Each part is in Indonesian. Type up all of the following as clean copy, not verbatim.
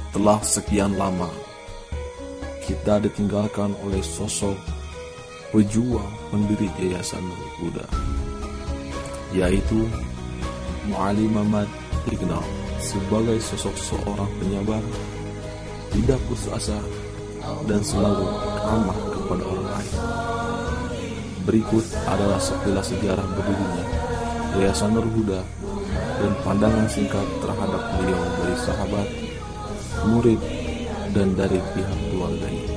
Telah sekian lama kita ditinggalkan oleh sosok pejuang pendiri Yayasan Nurul Huda, yaitu Mu'allim Ahmad, dikenal sebagai sosok seorang penyabar, tidak putus asa, dan selalu ramah kepada orang lain. Berikut adalah sekilas sejarah berdirinya Yayasan Nurul Huda dan pandangan singkat terhadap beliau dari sahabat, murid, dan dari pihak keluarganya.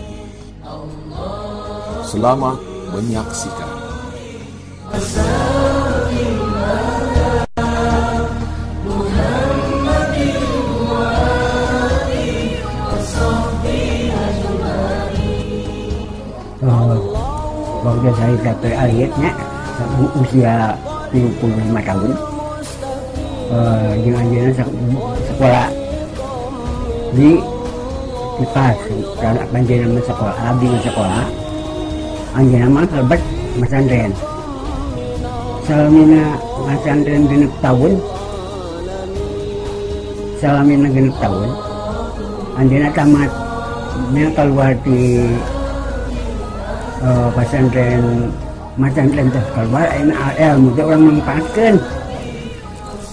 Selamat menyaksikan. Waktu saya dapat ayatnya usia 75 tahun, dengan sekolah di pas anak panjenengan sekolah, abdi sekolah, anjeunna lebat masantren. Salamina masantren genep tahun, anjeunna tamat, keluar di pesantren teh keluar ilmu teh urang manfaatkeun.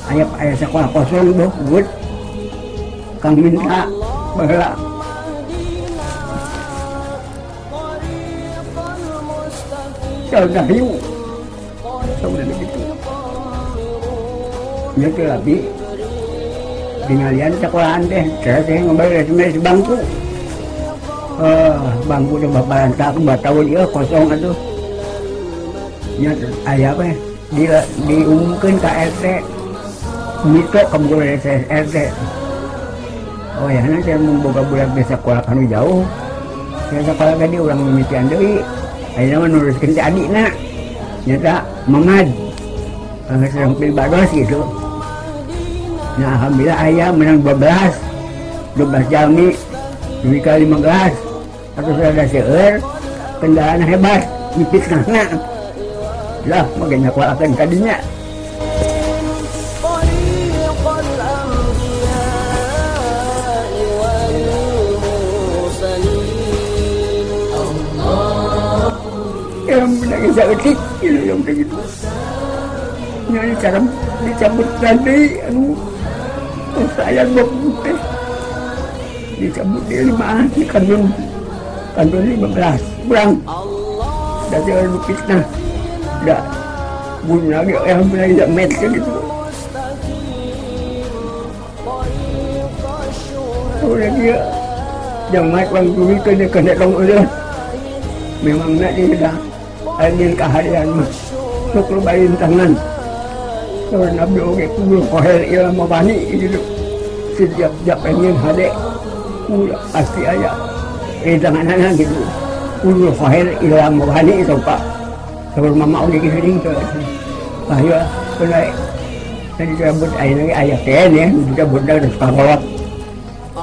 Aya sekolah kosong doh buat kang minta baheula. Saudara hiu, saudara gitu. Ya ke labi, tingalian sekolahan teh, saya ngebayar sebenarnya bangku. Bangku udah baparan tak 2 tahun ya kosong atuh. Ya aya apa? Diumumkeun ka RT. Mito kabur RT. Oh ya, nanti memboga budak di sekolah kanu jauh. Saya sekolah tadi urang mimitian deui. Ayeuna mah nuruskeun ti adina. Nyata Mamad. Sedang pilbados gitu. Nah, alhamdulillah aya menang 12 jalmi. 2 kali 15. Atau sudah ada seueur, kendaraan hebat, nipis kana. Lah, maganya kualakan kadinya. Yang menangis sakit, itu yang begitu. Yang cara dicabut tadi, saya bukti. Dicabut di 5 di kandung 15 kurang dah jangan fitnah dah bunyi lagi yang mulai tak met gitu. Udah dia jangan bang dulu kena dong udah memang nak dia dah angin keharian mah sok lebarin tangan kalau nabi oke kubur kohel ilah mabani gitu setiap angin hadek pasti aja tangan-tangan gitu ulu fahir ilang mabani itu pak sebelum mama udah kisah ke ayo mulai tadi cabut air lagi ayah ten ya kita bunda udah sekolot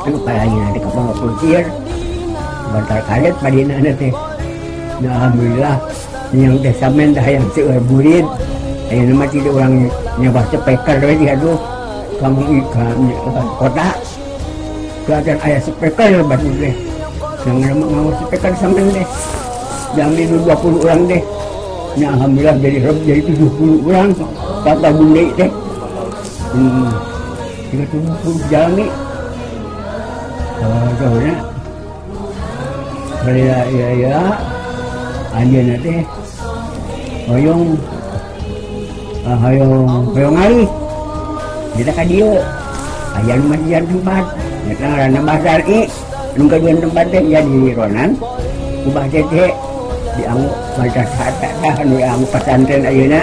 itu kayaknya di kapal kurcir bantar karet padina teh. Nah alhamdulillah yang desamen dah yang seueur burit ayo nama tidak orang nyoba speaker we aduh kamu ikan kota kelihatan ayah speaker batu deh yang mau speaker sampai deh jamin 20 orang deh. Nah alhamdulillah jadi 70 orang kata bunda deh 30 jalmi soalnya ya anjeunna teh hoyong ngali kita ka dieu aya nu mah tempat eta ngaranna Basar I nu kajuan tempat teh jadi ronan ubah cece dianggo baca sata anu dianggo pesantren ayeuna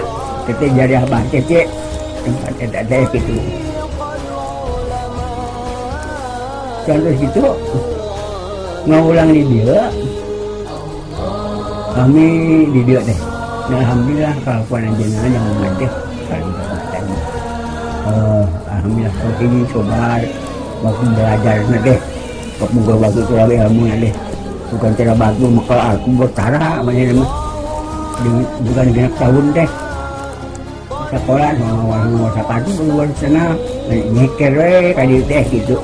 teh jadi abah cece tempat eta teh kitu. Contoh gitu ngulang di dia kami di dia deh. Nah, alhamdulillah kelakuan jenengan yang mengajak kali kesempatan. Alhamdulillah kalau ini coba waktu belajar deh waktu kurang ilmu deh bukan cara batu makal aku bertara banyak mah bukan genap tahun deh sekolah mau sepatu keluar sana nyeker we kali teh gitu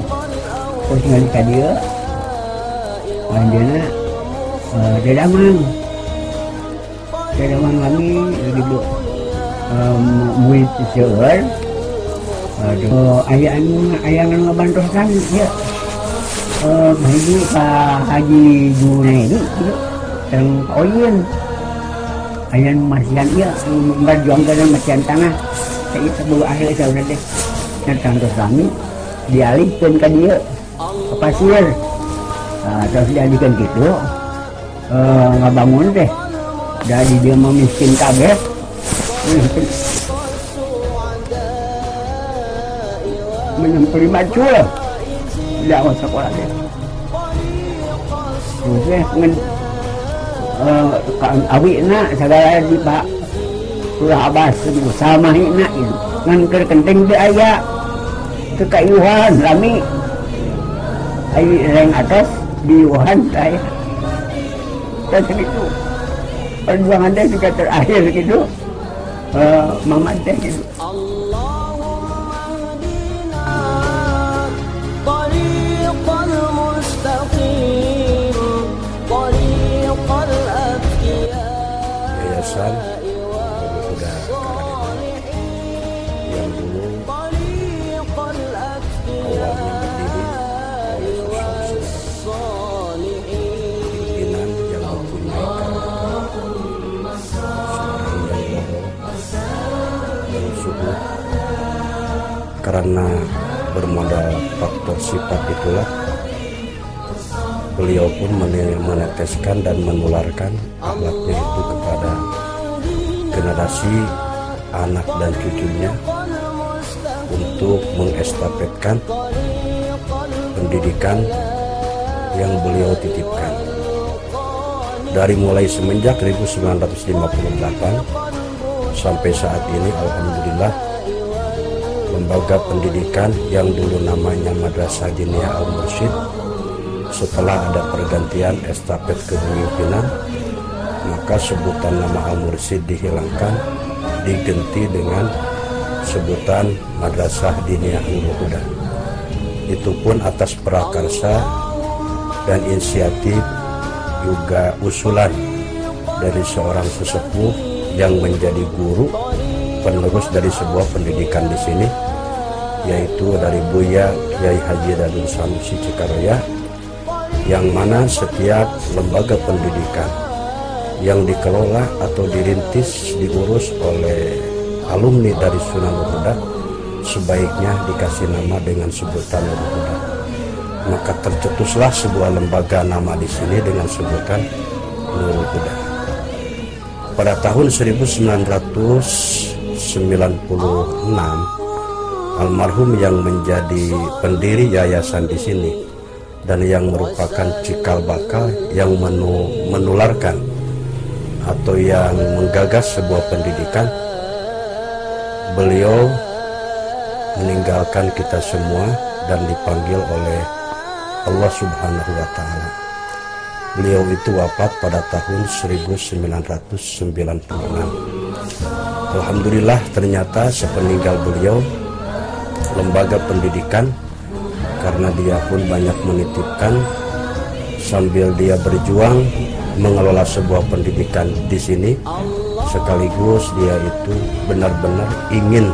terus ngalika dia dia dadamang kami gitu murid seueur ayah ngebantusan ya bagi Pak Haji Junaidi gitu yang Oyen ayah masihan ya berjuang ke masihan tanah saya sebelum akhir saya udah deh datang ke kami dialihkan ke dia ke pasir terus dialihkan gitu ngebangun deh dari dia memiskin kabeh menyempuri macul tidak mau sekolah deh terus ngen awi nak segala di Pak Surah Abbas sama hina itu ngan kerkenting di ayah kekayuhan rami ayu reng atas di Wuhan saya dan itu perjuangan dia juga terakhir gitu Mamat deh gitu Yayasan Pemuda Karantina yang dulu awalnya berdiri oleh sosok pimpinan yang mempunyai karakter seorang yang dan suhu karena bermodal faktor sifat itulah beliau pun meneteskan dan menularkan akhlaknya itu kepada generasi anak dan cucunya untuk mengestafetkan pendidikan yang beliau titipkan. Dari mulai semenjak 1958 sampai saat ini alhamdulillah lembaga pendidikan yang dulu namanya Madrasah Diniyah Al-Mursyid setelah ada pergantian estafet kepemimpinan maka sebutan nama Al-Mursyid dihilangkan diganti dengan sebutan Madrasah Diniyah Nurul Huda. Itu pun atas prakarsa dan inisiatif juga usulan dari seorang sesepuh yang menjadi guru penerus dari sebuah pendidikan di sini, yaitu dari Buya Kiai Haji Dadun Sanusi Cikaraya, yang mana setiap lembaga pendidikan yang dikelola atau dirintis diurus oleh alumni dari Sunan Nurul Huda sebaiknya dikasih nama dengan sebutan Nurul Huda. Maka tercetuslah sebuah lembaga nama di sini dengan sebutan Nurul Huda. Pada tahun 1996 almarhum yang menjadi pendiri yayasan di sini dan yang merupakan cikal bakal yang menularkan atau yang menggagas sebuah pendidikan, beliau meninggalkan kita semua dan dipanggil oleh Allah Subhanahu wa Ta'ala. Beliau itu wafat pada tahun 1996. Alhamdulillah ternyata sepeninggal beliau lembaga pendidikan, karena dia pun banyak menitipkan sambil dia berjuang mengelola sebuah pendidikan di sini, sekaligus dia itu benar-benar ingin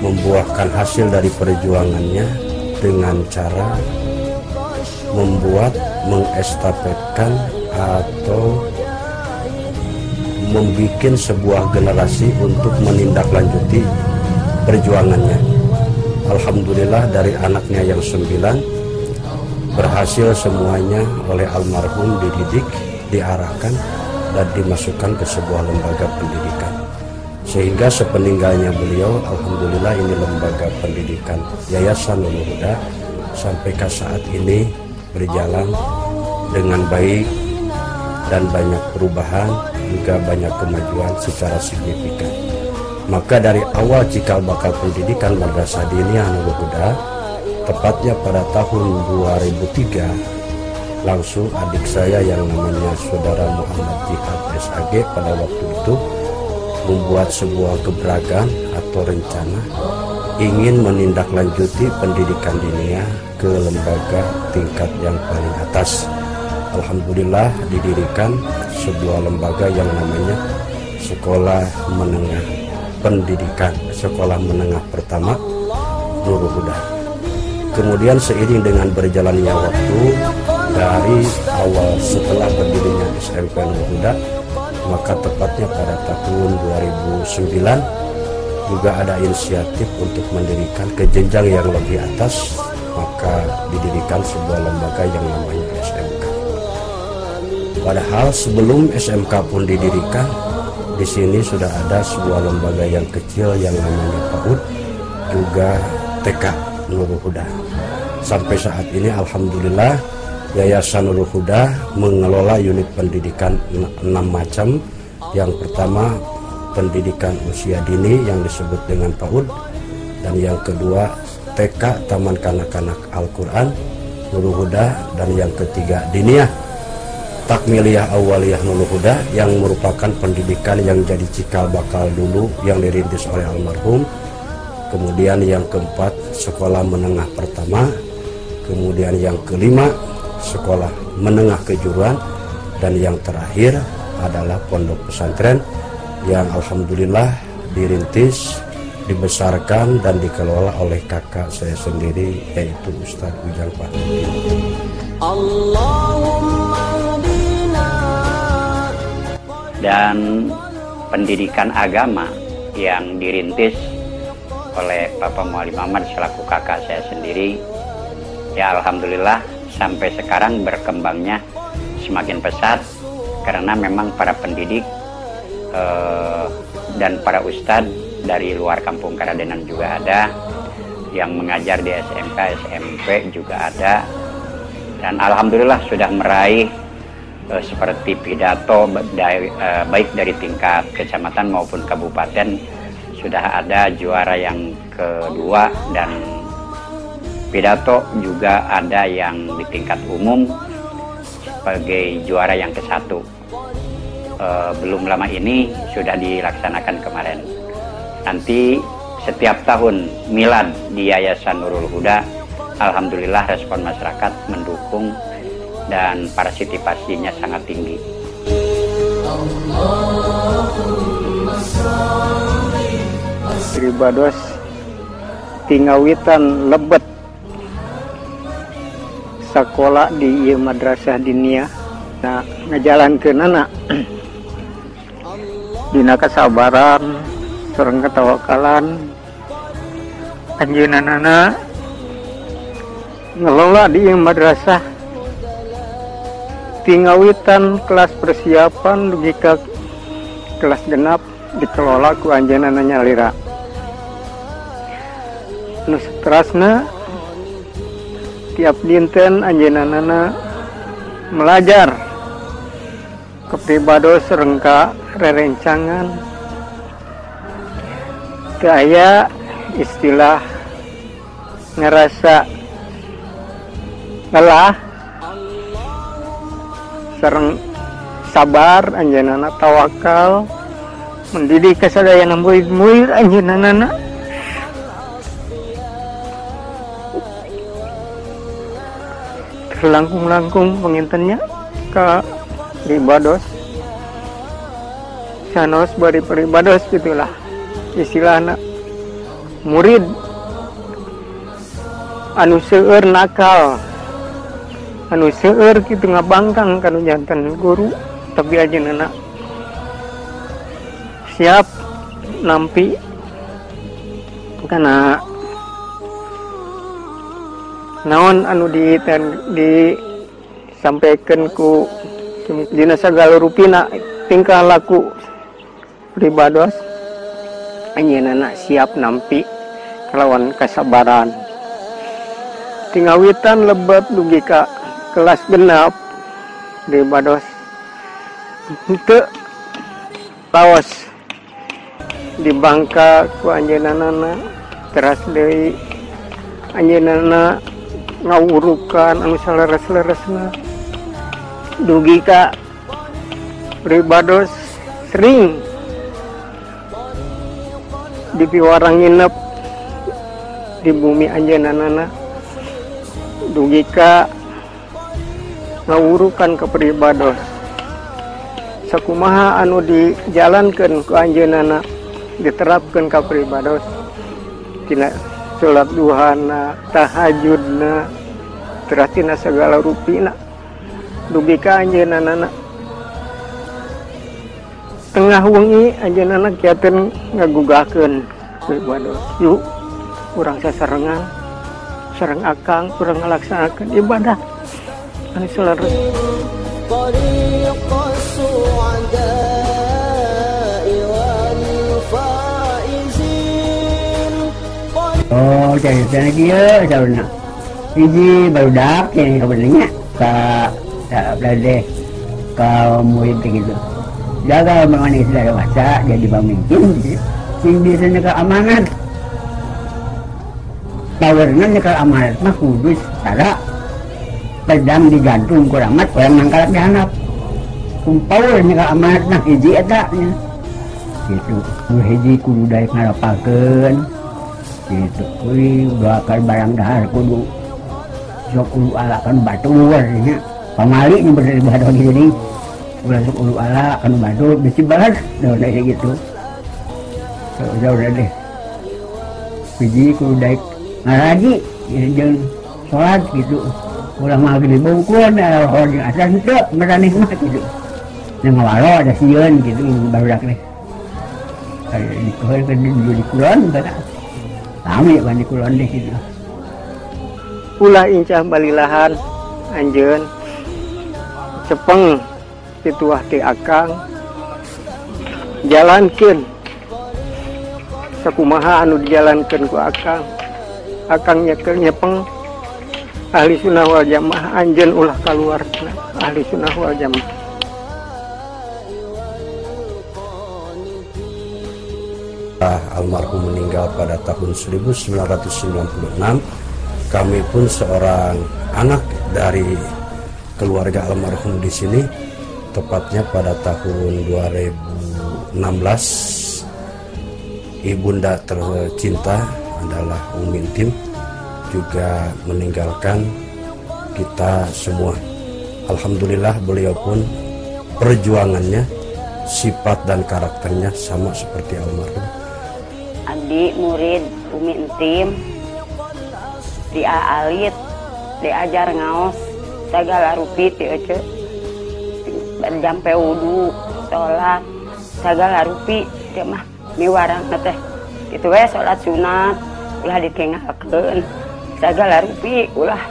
membuahkan hasil dari perjuangannya dengan cara mengestafetkan atau membuat sebuah generasi untuk menindaklanjuti perjuangannya. Alhamdulillah dari anaknya yang 9 berhasil semuanya oleh almarhum dididik, diarahkan dan dimasukkan ke sebuah lembaga pendidikan. Sehingga sepeninggalnya beliau, alhamdulillah ini lembaga pendidikan Yayasan Nurul Huda sampai ke saat ini berjalan dengan baik dan banyak perubahan, juga banyak kemajuan secara signifikan. Maka dari awal cikal bakal pendidikan Madrasah Diniyah Nurul Huda, tepatnya pada tahun 2003, langsung adik saya yang namanya Saudara Muhammad Jihad SAG pada waktu itu membuat sebuah gebrakan atau rencana ingin menindaklanjuti pendidikan diniyah ke lembaga tingkat yang paling atas. Alhamdulillah didirikan sebuah lembaga yang namanya Sekolah Menengah Pendidikan, Sekolah Menengah Pertama Nurul Huda. Kemudian seiring dengan berjalannya waktu, dari awal setelah berdirinya SMP Nurul Huda, maka tepatnya pada tahun 2009 juga ada inisiatif untuk mendirikan ke jenjang yang lebih atas, maka didirikan sebuah lembaga yang namanya SMK. Padahal sebelum SMK pun didirikan, di sini sudah ada sebuah lembaga yang kecil yang namanya PAUD, juga TK Nurul Huda. Sampai saat ini alhamdulillah Yayasan Nurul Huda mengelola unit pendidikan 6 macam. Yang pertama pendidikan usia dini yang disebut dengan PAUD, dan yang kedua TK Taman Kanak-Kanak Al-Quran Nurul Huda, dan yang ketiga diniyah Takmiliyah Awaliyah Nurul Huda yang merupakan pendidikan yang jadi cikal bakal dulu yang dirintis oleh almarhum. Kemudian yang keempat Sekolah Menengah Pertama, kemudian yang kelima Sekolah Menengah Kejuruan, dan yang terakhir adalah Pondok Pesantren yang alhamdulillah dirintis, dibesarkan dan dikelola oleh kakak saya sendiri, yaitu Ustadz Ujang Fahruddin. Dan pendidikan agama yang dirintis oleh Bapak Mualim Ahmad selaku kakak saya sendiri, ya alhamdulillah sampai sekarang berkembangnya semakin pesat, karena memang para pendidik dan para ustadz dari luar kampung Karadenan juga ada, yang mengajar di SMK, SMP juga ada, dan alhamdulillah sudah meraih seperti pidato baik dari tingkat kecamatan maupun kabupaten, sudah ada juara yang kedua, dan pidato juga ada yang di tingkat umum sebagai juara yang ke-1. Belum lama ini sudah dilaksanakan kemarin. Nanti setiap tahun milad di Yayasan Nurul Huda, alhamdulillah respon masyarakat mendukung dan partisipasinya sangat tinggi. Ribados Tingawitan Lebet sekolah di madrasah diniyah, nah ngajalankeun anak dina kesabaran sareng ketawakalan. Anjeunna ngelola di madrasah tingawitan kelas persiapan dugi ka kelas genap dikelola ku anjeunna nyalira. Nu saterasna tiap dinten anjeunna melajar kepribados rengka rerencangan, teu aya istilah ngerasa lelah, sareng sabar anjeunna tawakal mendidik kasadayana murid-murid anjeunna terlangkung-langkung pengintennya ka ribados sanos bari peribados gitulah istilahna. Murid anu seueur nakal, anu seueur kitu ngabangkang kanu janten guru, tapi ajeunna siap nampi kana naon anu disampaikan ku dina sagala rupina tingkah laku pribados, anjeunna siap nampi kalawan kasabaran. Tingawitan Lebet dugi ka kelas genap pribados henteu laos di bangka ku anjeunna, teras deui anjeunna ngawurukan anu saleres-leresna dugi ka pribados sering di piwarang nginep di bumi anjeunana dugi ka ngawurukan kepribados sakumaha anu dijalankeun ku anjeunana diterapkeun ka pribados tina salat duhana tahajudna teratina segala rupina dugi ka anjeunana tengah wengi anjeunana kiateun ngagugahkeun pribados yuk urang sasarengan sareng akang urang ngalaksanakeun ibadah anu selaras. Oh, cerita dia saudara. Hiji barudak yang sebenarnya ke belade ke murid gitu. Jaga mengenai sudah dewasa jadi pemimpin, sing biasanya ke amanat. Powernya ke amanat mah kudus cara pedang digantung kurang mat orang nangkalap dihanap. Powernya ke amanat nah hiji eta nya. Gitu. Hiji kudu daek ngarapakeun. Gitu. Kuwi doakan barang dahar kudu sok ulu ala kan batur nya. Pamali nya beribadah gini. Ulah sok ulu ala kan batur bisi balas udah gitu. Udah deh. Hiji kudu daek ngaraji jeung salat gitu. Ulah maghrib bungkun hor jeung asar henteu merane mah gitu. Nang ngawalo ada sieun gitu barudak teh. Di kulon kada. Kami di kulon deh gitu. Ulah incah balilahan anjeun cepeng pituah ti akang jalankeun sakumaha anu dijalankeun ku akang nyekel nyepeng ahli sunnah wal jamaah anjeun ulah kaluar ahli sunnah wal jamaah. Almarhum meninggal pada tahun 1996. Kami pun seorang anak dari keluarga almarhum di sini, tepatnya pada tahun 2016. Ibunda tercinta adalah Umi Tim juga meninggalkan kita semua. Alhamdulillah beliau pun perjuangannya, sifat dan karakternya sama seperti almarhum. Adik murid Umi Entim dialit diajar ngaos segala rupi ti ece jampe wudu sholat segala rupi dia mah miwarang teh gitu we sholat sunat ulah ditinggalkeun segala rupi ulah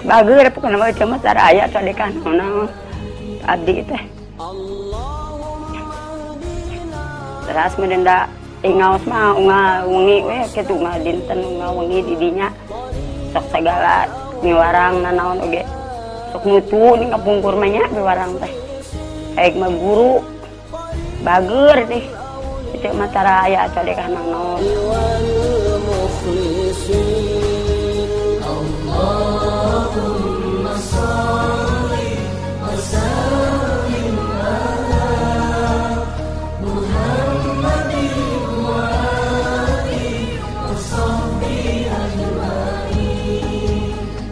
bager pokona mah cuma saraya sadekan naon abdi teh terus menenda ngaos mah ungal wengi we kitu mah dinten ungal wengi di dinya sok segala miwarang nanaon oge sok mutu ning kapungkur mah nya miwarang teh aing mah guru bager teh itu mah cara aya cadekah naon Allahumma shalli wa sallim ala Muhammadin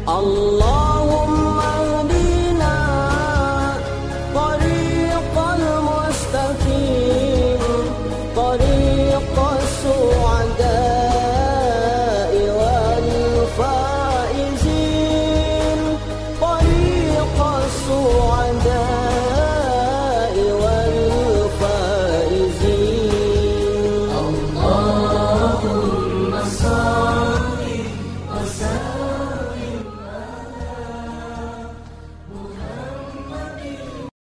Allah